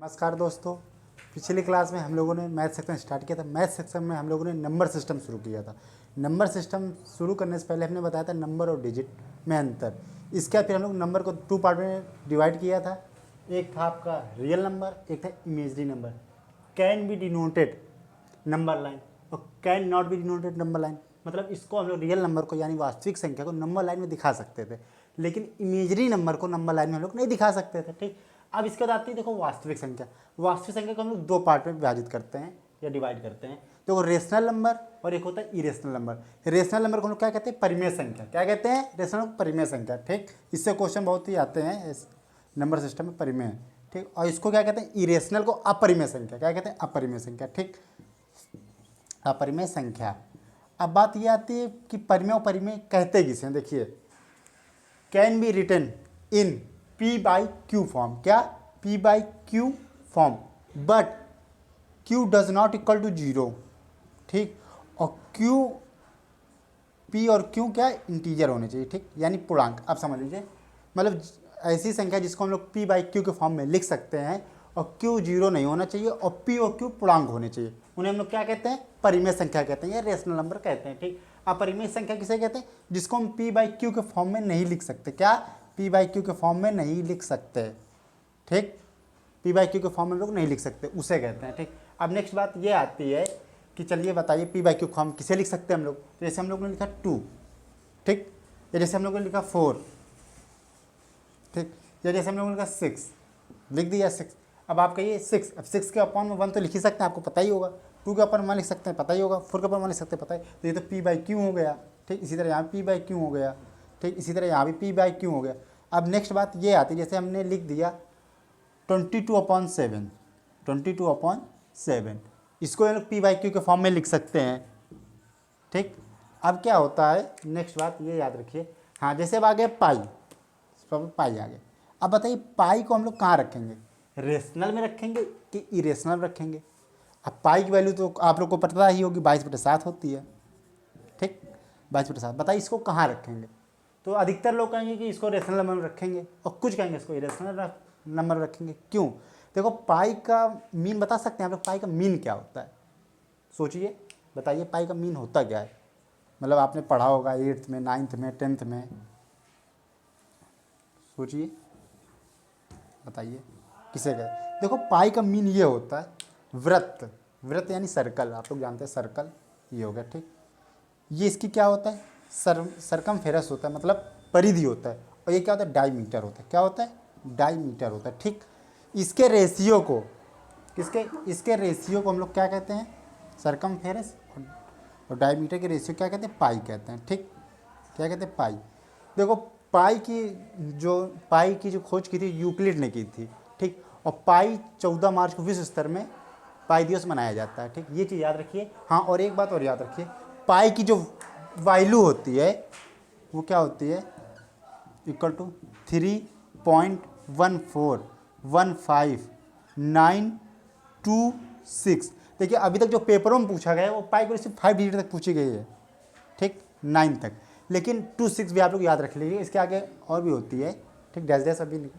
नमस्कार दोस्तों। पिछली क्लास में हम लोगों ने मैथ सेक्शन स्टार्ट किया था। मैथ सेक्शन में हम लोगों ने नंबर सिस्टम शुरू किया था। नंबर सिस्टम शुरू करने से पहले हमने बताया था नंबर और डिजिट में अंतर। इसके बाद फिर हम लोग नंबर को टू पार्ट में डिवाइड किया था। एक था आपका रियल नंबर, एक था imagery number. Can be denoted number line और can not be denoted number line. मतलब इसको हम लोग रियल नंबर को यानी वास्तविक संख्या को नंबर लाइन में दिखा सकते थे, लेकिन इमेजरी नंबर को नंबर लाइन में हम लोग नहीं दिखा सकते थे। ठीक, अब इसके बाद आती है देखो वास्तविक संख्या। वास्तविक संख्या को हम लोग दो पार्ट में विभाजित करते हैं या डिवाइड करते हैं। देखो रेशनल नंबर और एक होता है इरेशनल नंबर। रेशनल नंबर को हम लोग क्या कहते हैं? परिमेय संख्या। क्या कहते हैं? रेशनल परिमेय संख्या। ठीक, इससे क्वेश्चन बहुत ही आते हैं इस नंबर सिस्टम में, परिमेय। ठीक, और इसको क्या कहते हैं? इरेशनल को अपरिमेय संख्या। क्या कहते हैं? अपरिमेय संख्या। ठीक, अपरिमेय संख्या। अब बात ये आती है कि परिमेय और परिमेय कहते किसे हैं। देखिए, can be written in P by Q form. क्या? P by Q form, but Q does not equal to 0। ठीक, और Q, P और Q क्या इंटीजर होने चाहिए। ठीक, यानी पूर्णांक। आप समझ लीजिए, मतलब ऐसी संख्या जिसको हम लोग P बाई Q के फॉर्म में लिख सकते हैं और Q 0 नहीं होना चाहिए और P और Q पूर्णांक होने चाहिए, उन्हें हम लोग क्या कहते हैं? परिमेय संख्या कहते हैं या रेशनल नंबर कहते हैं। ठीक, अपरिमेय संख्या किसे कहते हैं? जिसको हम P बाई Q के फॉर्म में नहीं लिख सकते। क्या? P बाई Q के फॉर्म में नहीं लिख सकते। ठीक, P बाई Q के फॉर्म में लोग नहीं लिख सकते, उसे कहते हैं। ठीक, अब नेक्स्ट बात ये आती है कि चलिए बताइए P बाई Q फॉर्म किसे लिख सकते हैं हम लोग। तो जैसे हम लोग ने लिखा 2, ठीक, या जैसे हम लोग ने लिखा 4, ठीक, या जैसे हम लोग ने लिखा 6, लिख दिया 6। अब आप कहिए 6, अब 6 के अपॉन में 1 तो लिख ही सकते हैं, आपको पता ही होगा। 2 के अपॉन में 1 लिख सकते हैं, पता ही होगा। 4 के अपॉन में 1 लिख सकते हैं, पता है। तो ये तो P बाई Q हो गया। ठीक, इसी तरह यहाँ P बाई Q हो गया। ठीक, इसी तरह यहाँ भी P बाई Q हो गया। अब नेक्स्ट बात ये आती है, जैसे हमने लिख दिया 22/7, 22/7, इसको हम लोग P बाई Q के फॉर्म में लिख सकते हैं। ठीक, अब क्या होता है, नेक्स्ट बात ये याद रखिए। हाँ, जैसे अब आ गया पाई, पाई आ गया। अब बताइए पाई को हम लोग कहाँ रखेंगे? रेशनल में रखेंगे कि इरेशनल में रखेंगे? अब पाई की वैल्यू तो आप लोग को पता ही होगी, 22/7 होती है। ठीक, 22/7। बताइए इसको कहाँ रखेंगे? तो अधिकतर लोग कहेंगे कि इसको रेशनल नंबर में रखेंगे और कुछ कहेंगे इसको इरेशनल नंबर रखेंगे। क्यों? देखो, पाई का मीन बता सकते हैं आप लोग? पाई का मीन क्या होता है? सोचिए, बताइए पाई का मीन होता क्या है? मतलब आपने पढ़ा होगा 8th में, 9th में, 10th में। सोचिए, बताइए किसे कहते? देखो, पाई का मीन ये होता है वृत्त। वृत्त यानी सर्कल, आप लोग जानते हैं सर्कल, ये हो गया। ठीक, ये इसकी क्या होता है? सरकमफेरस होता है, मतलब परिधि होता है। और ये क्या होता है? डायमीटर होता है। क्या होता है? डायमीटर होता है। ठीक, इसके रेशियो को, इसके रेशियो को हम लोग क्या कहते हैं? सरकमफेरस। और डायमीटर के रेशियो क्या कहते हैं? पाई कहते हैं। ठीक, क्या कहते हैं? पाई। देखो, पाई की जो खोज की थी यूक्लिड ने की थी। ठीक, और पाई 14 मार्च को विश्व स्तर में पाई दिवस मनाया जाता है। ठीक, ये चीज़ याद रखिए। हाँ, और एक बात और याद रखिए, पाई की जो वैल्यू होती है वो क्या होती है? Equal to 3.1415926। देखिए, अभी तक जो पेपरों में पूछा गया है वो पाई को सिर्फ 5 डिजिट तक पूछी गई है। ठीक, 9 तक, लेकिन 26 भी आप लोग याद रख लीजिए, इसके आगे और भी होती है। ठीक, डैश डैश अभी नहीं।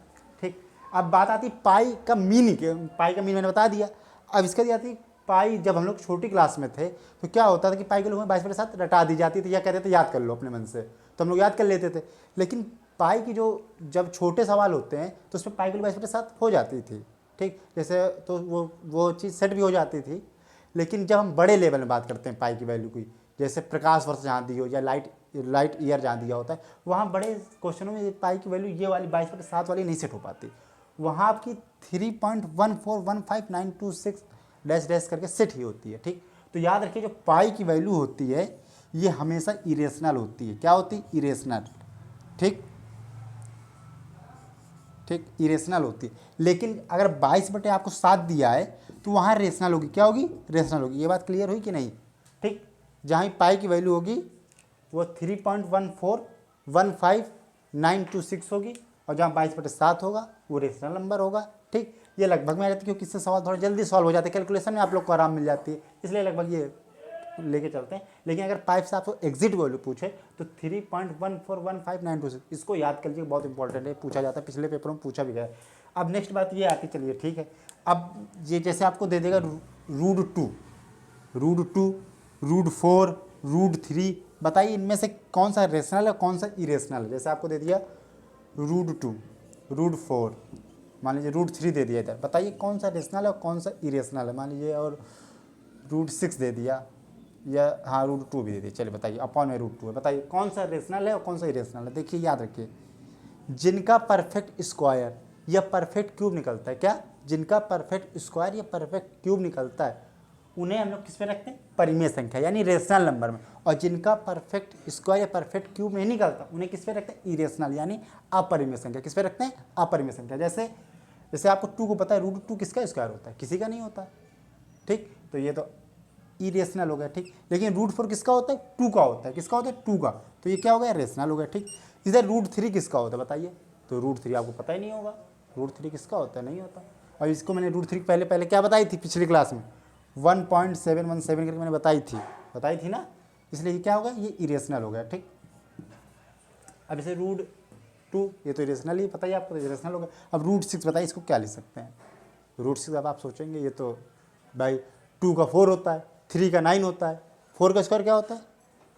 ठीक, अब बात आती पाई का मीन। पाई का मीन मैंने बता दिया। अब इसके बाद आती पाई। जब हम लोग छोटी क्लास में थे तो क्या होता था कि पाई के लोग 22/7 रटा दी जाती थी, या कहते थे याद कर लो अपने मन से, तो हम लोग याद कर लेते थे। लेकिन पाई की जो जब छोटे सवाल होते हैं तो उसमें पाई के 22/7 हो जाती थी। ठीक, जैसे तो वो चीज़ सेट भी हो जाती थी। लेकिन जब हम बड़े लेवल में बात करते हैं पाई की वैल्यू की, जैसे प्रकाश वर्ष जहाँ दी हो या लाइट ईयर जहाँ दिया होता है, वहाँ बड़े क्वेश्चनों में पाई की वैल्यू ये वाली 22/7 वाली नहीं सेट हो पाती। वहाँ आपकी 3.1415926 डैश डैश करके सेट ही होती है। ठीक, तो याद रखिए जो पाई की वैल्यू होती है ये हमेशा इरेशनल होती है। क्या होती है? इरेशनल। ठीक, ठीक, इरेशनल होती है। लेकिन अगर 22 आपको 7 दिया है तो वहाँ रेशनल होगी। क्या होगी? रेशनल होगी। ये बात क्लियर हुई कि नहीं? ठीक, जहाँ पाई की वैल्यू होगी वो 3.1415926 होगी, और जहाँ 22/7 होगा वो रेशनल नंबर होगा। ठीक, ये लगभग में आ जाती है, क्योंकि इससे सवाल थोड़ा जल्दी सॉल्व हो जाते हैं, कैलकुलेशन में आप लोग को आराम मिल जाती है, इसलिए लगभग ये लेके चलते हैं। लेकिन अगर पाइप से आपको एग्जिट वैल्यू पूछे तो 3.1415926, इसको याद कर लीजिए, बहुत इंपॉर्टेंट है, पूछा जाता है, पिछले पेपर में पूछा भी गया है। अब नेक्स्ट बात ये आती, चलिए ठीक है। अब ये जैसे आपको दे देगा √2, √2, √4, √3, बताइए इनमें से कौन सा रेशनल है कौन सा इरेशनल है। जैसे आपको दे दिया √2, √4, मान लीजिए √3 दे दिया इधर, बताइए कौन सा रेशनल है और कौन सा इरेशनल है। मान लीजिए और √6 दे दिया, या हाँ √2 भी दे दिया, चलिए बताइए अपॉन में √2 है, बताइए कौन सा रेशनल है और कौन सा इरेशनल है। देखिए याद रखिए, जिनका परफेक्ट स्क्वायर या परफेक्ट क्यूब निकलता है, क्या जिनका परफेक्ट स्क्वायर या परफेक्ट क्यूब निकलता है उन्हें हम लोग किस में रखते हैं, परिमेय संख्या यानी रेशनल नंबर में। और जिनका परफेक्ट स्क्वायर या परफेक्ट क्यूब नहीं निकलता उन्हें किस पे रखते हैं, इरेशनल यानी अपरिमेय संख्या। किस पे रखते हैं, अपरिमेय संख्या। जैसे जैसे आपको 2 को पता है √2 किसका स्क्वायर होता है, किसी का नहीं होता है, ठीक, तो ये तो इरेशनल हो गया, ठीक। लेकिन √4 किसका होता है, 2 का होता है, किसका होता है, 2 का, तो ये क्या हो गया, रेशनल हो गया, ठीक। इधर √3 किसका होता है बताइए, तो √3 आपको पता ही नहीं होगा, √3 किसका होता है, नहीं होता। और इसको मैंने √3 पहले क्या बताई थी पिछली क्लास में, 1.717 करके मैंने बताई थी ना, इसलिए ये क्या होगा, ये इरेशनल हो गया, ठीक। अब इसे √2 ये तो इरेशनल ही पता ही आपको, तो इरेशनल हो गया। अब √6 बताइए इसको क्या लिख सकते हैं, √6 अब आप सोचेंगे ये तो भाई 2 का 4 होता है, 3 का 9 होता है, 4 का स्क्वायर क्या होता है,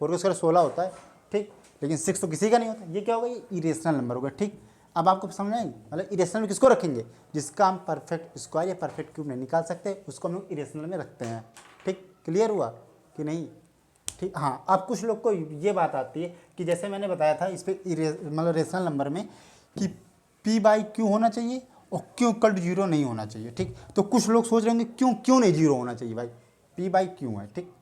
4 का स्क्वायर 16 होता है, ठीक। लेकिन 6 तो किसी का नहीं होता, ये क्या होगा, ये इरेशनल नंबर होगा, ठीक। अब आपको समझ आएगी, मतलब इरेशनल में किसको रखेंगे, जिसका हम परफेक्ट स्क्वायर या परफेक्ट क्यूब नहीं निकाल सकते उसको हम लोग इरेशनल में रखते हैं, ठीक। क्लियर हुआ कि नहीं, ठीक। हाँ, अब कुछ लोग को ये बात आती है कि जैसे मैंने बताया था इस पर मतलब रेशनल नंबर में कि p/q होना चाहिए और q = 0 नहीं होना चाहिए, ठीक। तो कुछ लोग सोच रहे होंगे क्यों नहीं 0 होना चाहिए भाई, p/q है, ठीक।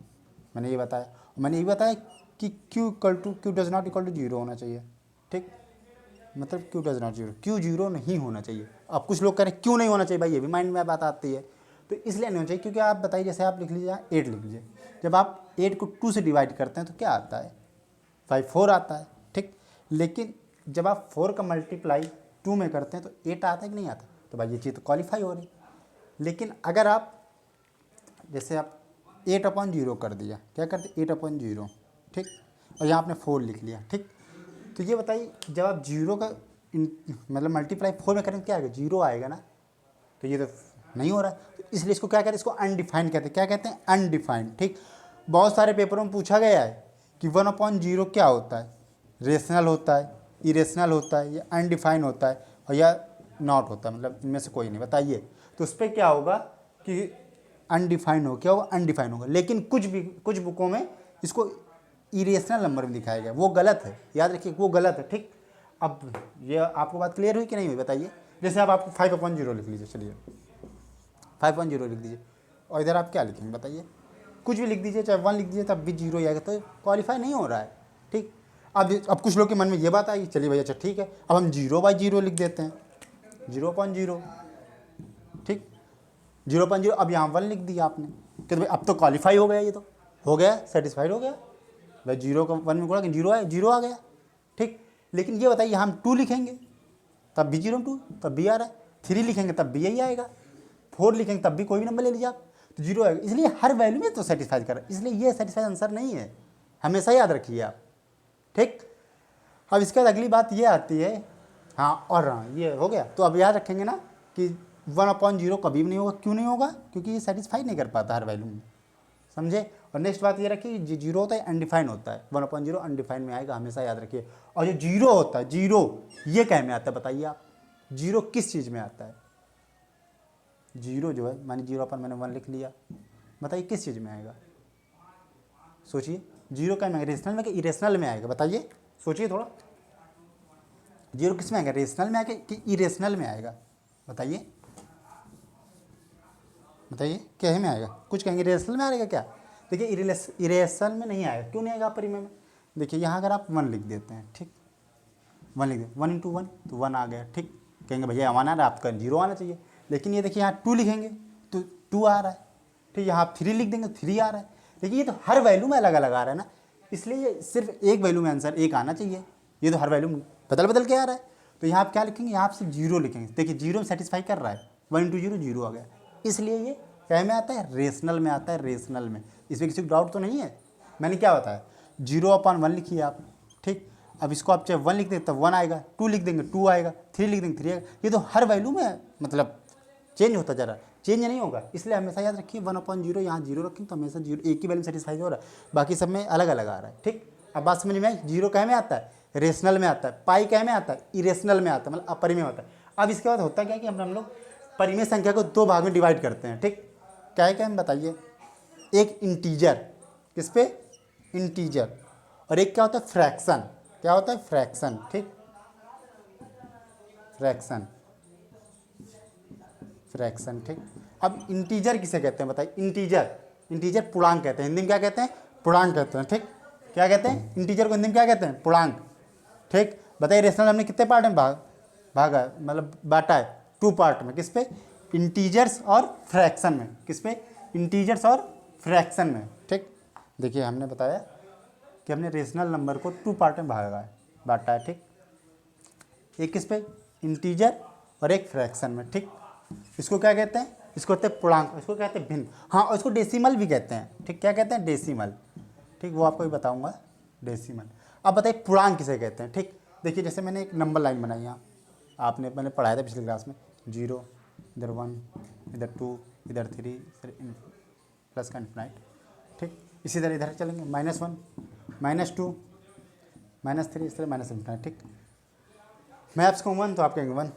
मैंने ये बताया, मैंने ये बताया कि q does not equal to 0 होना चाहिए, ठीक। मतलब q डज नॉट 0, q 0 नहीं होना चाहिए। अब कुछ लोग कह रहे हैं क्यों नहीं होना चाहिए भाई, ये भी माइंड में बात आती है, तो इसलिए नहीं होना चाहिए क्योंकि आप बताइए, जैसे आप लिख लीजिए 8 लिख लीजिए, जब आप 8 को 2 से डिवाइड करते हैं तो क्या आता है, 4 आता है, ठीक। लेकिन जब आप 4 का मल्टीप्लाई 2 में करते हैं तो 8 आता है कि नहीं आता, तो भाई ये चीज़ तो क्वालिफाई हो रही। लेकिन अगर आप जैसे आप 8/0 कर दिया, क्या करते 8/0, ठीक, और यहाँ आपने 4 लिख लिया, ठीक। तो ये बताइए जब आप 0 का मतलब मल्टीप्लाई 4 में करेंगे क्या आएगा, 0 आएगा ना, तो ये तो नहीं हो रहा है, तो इसलिए इसको क्या कहते हैं, इसको अनडिफाइंड कहते हैं। क्या कहते हैं, अनडिफाइंड, ठीक। बहुत सारे पेपरों में पूछा गया है कि 1/0 क्या होता है, रेशनल होता है, इरेशनल होता है, या अनडिफाइंड होता है, और या नॉट होता है, मतलब इनमें से कोई नहीं, बताइए। तो उस पर क्या होगा कि अनडिफाइंड हो, क्या होगा, अनडिफाइंड होगा। लेकिन कुछ बुकों में इसको इरेशनल नंबर में दिखाया गया, वो गलत है, याद रखिए वो गलत है, ठीक। अब ये आपको बात क्लियर हुई कि नहीं हुई बताइए। जैसे अब आपको 5/0 लिख लीजिए, चलिए 5/0 लिख दीजिए, और इधर आप क्या लिखेंगे बताइए, कुछ भी लिख दीजिए, चाहे 1 लिख दीजिए, तब भी 0 आएगा, तो क्वालिफाई नहीं हो रहा है, ठीक। अब कुछ लोग के मन में ये बात आई, चलिए भैया अच्छा ठीक है, अब हम 0/0 लिख देते हैं, 0/0, ठीक, 0/0। अब यहाँ 1 लिख दिया आपने, कि भाई अब तो क्वालिफाई हो गया, ये तो हो गया, सेटिस्फाइड हो गया भाई, 0 का 1 में गुणा कि 0 आ गया, ठीक। लेकिन ये बताइए हम 2 लिखेंगे तब भी 0/2 तब भी आ रहा है, 3 लिखेंगे तब भी यही आएगा, 4 लिखेंगे तब भी कोई भी नंबर ले लीजिए आप, तो 0 आएगा। इसलिए हर वैल्यू में तो सेटिस्फाई कर रहा है, इसलिए ये सेटिस्फाई आंसर नहीं है, हमेशा याद रखिए आप, ठीक। अब इसके बाद अगली बात ये आती है, हाँ और हाँ ये हो गया, तो अब याद रखेंगे ना कि 1/0 कभी भी नहीं होगा, क्यों नहीं होगा, क्योंकि ये सेटिस्फाई नहीं कर पाता हर वैल्यू में, समझे। और नेक्स्ट बात ये रखिए, जो 0 होता है अनडिफाइंड होता है, 1/0 अनडिफाइंड में आएगा, हमेशा याद रखिए। और जो 0 होता है, 0 ये क्या में आता है बताइए आप, 0 किस चीज़ में आता है, 0 जो है मानिए 0 पर मैंने 1 लिख लिया, बताइए किस चीज़ में आएगा, सोचिए 0 क्या में आएगा, रेशनल में कि इरेशनल में आएगा, बताइए सोचिए थोड़ा, 0 किस में आएगा, रेशनल में आएगा कि इरेशनल में आएगा, बताइए क्या है में आएगा, कुछ कहेंगे रेशनल में आएगा क्या, देखिए इरेशनल में नहीं आएगा, क्यों नहीं आएगा परिमेय में, देखिए यहाँ अगर आप 1 लिख देते हैं, ठीक, 1 लिख देते, 1 × 1 तो 1 आ गया, ठीक। कहेंगे भैया आना है आपका 0 आना चाहिए, लेकिन ये देखिए यहाँ 2 लिखेंगे तो 2 आ रहा है, ठीक। यहाँ आप 3 लिख देंगे 3 आ रहा है, लेकिन ये तो हर वैल्यू में अलग अलग आ रहा है ना, इसलिए ये सिर्फ एक वैल्यू में आंसर 1 आना चाहिए, ये तो हर वैल्यू में बदल के आ रहा है। तो यहाँ आप क्या लिखेंगे, यहाँ आप सिर्फ 0 लिखेंगे, देखिए 0 में सेटिस्फाई कर रहा है, 1 × 0 0 आ गया, इसलिए ये क्या में आता है, रेशनल में आता है, रेशनल में, इसमें किसी को डाउट तो नहीं है। मैंने क्या बताया, 0/1 लिखिए आप, ठीक। अब इसको आप चाहे 1 लिख देंगे तब 1 आएगा, 2 लिख देंगे 2 आएगा, 3 लिख देंगे 3 आएगा, ये तो हर वैल्यू में मतलब चेंज होता जा रहा है, चेंज नहीं होगा। इसलिए हमेशा याद रखिए 1/0 यहाँ 0 रखें तो हमेशा 0 एक ही वैल्यू सेटिस्फाई हो रहा है, बाकी सब में अलग अलग आ रहा है। ठीक, अब बात समझ में आई। 0 कह में आता है, रेशनल में आता है। पाई कह में आता है, इरेशनल में आता है, मतलब अपरिमेय होता है। अब इसके बाद होता क्या है कि हम लोग परिमेय संख्या को दो भाग में डिवाइड करते हैं। ठीक, क्या है क्या हम बताइए। एक इंटीजर, किस पे, इंटीजर, और एक क्या होता है फ्रैक्शन। क्या होता है फ्रैक्शन। ठीक, फ्रैक्शन, फ्रैक्शन। ठीक, अब इंटीजर किसे कहते हैं बताइए। इंटीजर, इंटीजर पूर्णांक कहते हैं, हिंदी में क्या कहते हैं, पूर्णांक कहते हैं। ठीक, क्या कहते हैं इंटीजर को हिंदी में क्या कहते हैं, पूर्णांक। ठीक, बताइए रेशनल हमने कितने पार्ट में भागा है, मतलब बांटा है 2 पार्ट में, किस पे, इंटीजर्स और फ्रैक्शन में। किस पे, इंटीजर्स और फ्रैक्शन में। ठीक, देखिए हमने बताया कि हमने रेशनल नंबर को 2 पार्ट में बांटा है। ठीक, एक किस पे, इंटीजर और एक फ्रैक्शन में। ठीक, इसको क्या कहते हैं, इसको कहते हैं पूर्णांक, इसको कहते हैं भिन्न। हाँ, और इसको डेसिमल भी कहते हैं। ठीक, क्या कहते हैं, डेसिमल। ठीक, वो आपको भी बताऊंगा, डेसिमल। अब बताइए पूर्णांक किसे कहते हैं। ठीक, देखिए जैसे मैंने एक नंबर लाइन बनाई यहाँ, आपने मैंने पढ़ाया था पिछली क्लास में, 0, इधर 1, इधर 2, इधर 3, प्लस का इन्फिनाइट। ठीक, इसी तरह इधर चलेंगे, -1, -2, -3, इस तरह माइनस इन्फिनाइट। ठीक, मैं आपसे कहूँ 1 तो आप कहेंगे 1,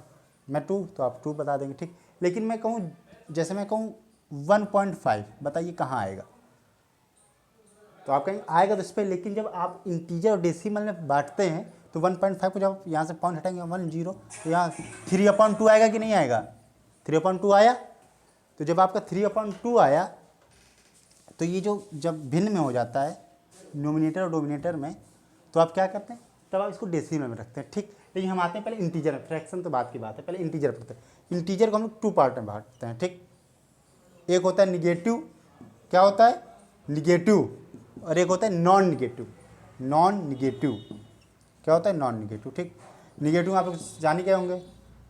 मैं 2 तो आप 2 बता देंगे। ठीक, लेकिन मैं कहूँ, जैसे मैं कहूँ 1.5, बताइए कहाँ आएगा, तो आप कहेंगे आएगा तो इस पर। लेकिन जब आप इंटीजर और डेसिमल में बांटते हैं तो 1.5 को जब यहाँ से पॉइंट हटाएंगे 10, तो यहाँ 3/2 आएगा कि नहीं आएगा, 3/2 आया। तो जब आपका 3/2 आया तो ये जो जब भिन्न में हो जाता है नोमिनेटर और डोमिनेटर में, तो आप क्या करते हैं, तब आप इसको डेसिमल में रखते हैं। ठीक, लेकिन हम आते हैं पहले इंटीजर में, फ्रैक्शन तो बात की बात है, पहले इंटीजर पढ़ते हैं। इंटीजर को हम लोग 2 पार्ट में बांटते हैं। ठीक, एक होता है निगेटिव, क्या होता है निगेटिव, और एक होता है नॉन निगेटिव। नॉन निगेटिव क्या होता है, नॉन निगेटिव। ठीक, निगेटिव आप लोग जाने क्या होंगे,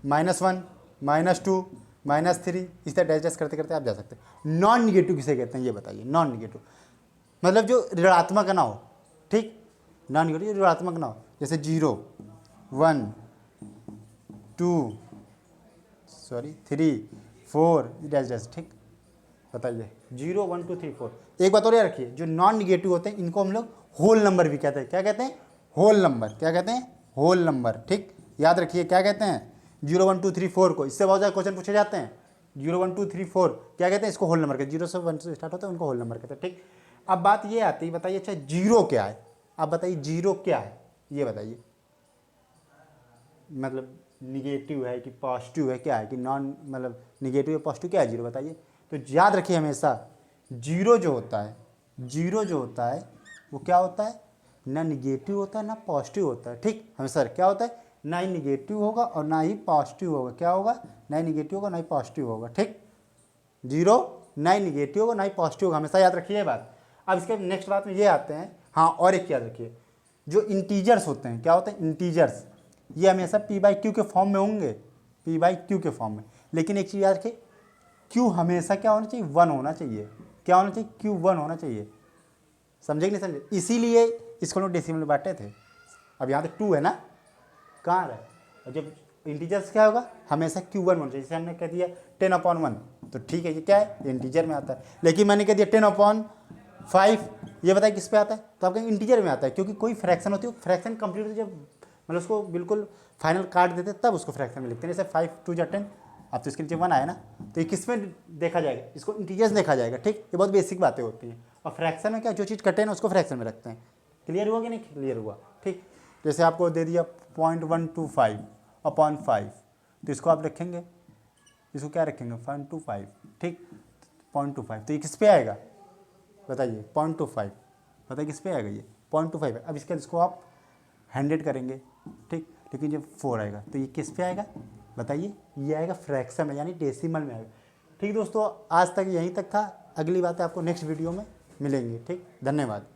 -1, -2, -3, इस तरह डैश करते करते आप जा सकते हैं। नॉन निगेटिव किसे कहते हैं ये बताइए। नॉन निगेटिव मतलब जो ऋणात्मक ना हो। ठीक, नॉन निगेटिव जो ऋणात्मक ना हो, जैसे 0, 1, 2, 3, 4 डैश। ठीक, बताइए 0, 1, 2, 3, 4। एक बात और याद रखिए, जो नॉन निगेटिव होते हैं इनको हम लोग होल नंबर भी कहते हैं। क्या कहते हैं, होल नंबर। क्या कहते हैं, होल नंबर। ठीक, याद रखिए क्या कहते हैं, 0, 1, 2, 3, 4 को, इससे बहुत ज़्यादा क्वेश्चन पूछे जाते हैं। 0, 1, 2, 3, 4 क्या कहते हैं, इसको होल नंबर कहते हैं। 0 से 1 से स्टार्ट होता है, उनको होल नंबर कहते हैं। ठीक, अब बात ये आती है, बताइए अच्छा 0 क्या है, आप बताइए 0 क्या है ये बताइए, मतलब निगेटिव है कि पॉजिटिव है, क्या है कि नॉन, मतलब निगेटिव या पॉजिटिव, क्या है 0 बताइए। तो याद रखिए हमेशा 0 जो होता है, 0 जो होता है वो क्या होता है, ना निगेटिव होता है ना पॉजिटिव होता है। ठीक, हमेशा क्या होता है, ना ही निगेटिव होगा और ना ही पॉजिटिव होगा। क्या होगा, ना ही निगेटिव होगा ना ही पॉजिटिव होगा। ठीक, 0 ना ही निगेटिव होगा ना ही पॉजिटिव होगा, हमेशा याद रखिए ये बात। अब इसके नेक्स्ट बात में ये आते हैं, हाँ और एक याद रखिए, जो इंटीजर्स होते हैं, क्या होते हैं इंटीजर्स, ये हमेशा p/q के फॉर्म में होंगे, p/q के फॉर्म में। लेकिन एक चीज़ याद रखिए, q हमेशा क्या होना चाहिए, 1 होना चाहिए। क्या होना चाहिए, q 1 होना चाहिए। समझे कि नहीं समझे, इसीलिए इसको लोग डेसिमल में बांटे थे। अब यहाँ तो 2 है ना, कहाँ रहा है, और जब इंटीजर्स क्या होगा, हमेशा q1 होना चाहिए। जैसे हमने कह दिया 10/1, तो ठीक है ये क्या है, इंटीजर में आता है। लेकिन मैंने कह दिया 10/5, ये बताइए किस पे आता है, तो आपका इंटीजर में आता है। क्योंकि कोई फ्रैक्शन होती है, फ्रैक्शन कंप्लीट होती है जब, मतलब उसको बिल्कुल फाइनल काट देते तब उसको फ्रैक्शन में लिखते हैं। जैसे 5 2 10, अब तो इसके नीचे 1 आया ना, तो ये किस में देखा जाएगा, इसको इंटीजर्स देखा जाएगा। ठीक, ये बहुत बेसिक बातें होती हैं। और फ्रैक्शन में क्या, जो चीज़ कटे ना उसको फ्रैक्शन में रखते हैं। क्लियर हुआ कि नहीं क्लियर हुआ। ठीक, जैसे आपको दे दिया 0.125/5, तो इसको आप रखेंगे, इसको क्या रखेंगे 0.25। ठीक, 0.25, तो ये किस पे आएगा बताइए, 0.25, बताइए किस पे आएगा, ये 0.25 है। अब इसको आप 100 करेंगे। ठीक, लेकिन जब 4 आएगा तो ये किस पे आएगा बताइए, ये आएगा फ्रैक्शन में, यानी डेसिमल में आएगा। ठीक दोस्तों, आज तक यहीं तक था, अगली बातें आपको नेक्स्ट वीडियो में मिलेंगी। ठीक, धन्यवाद।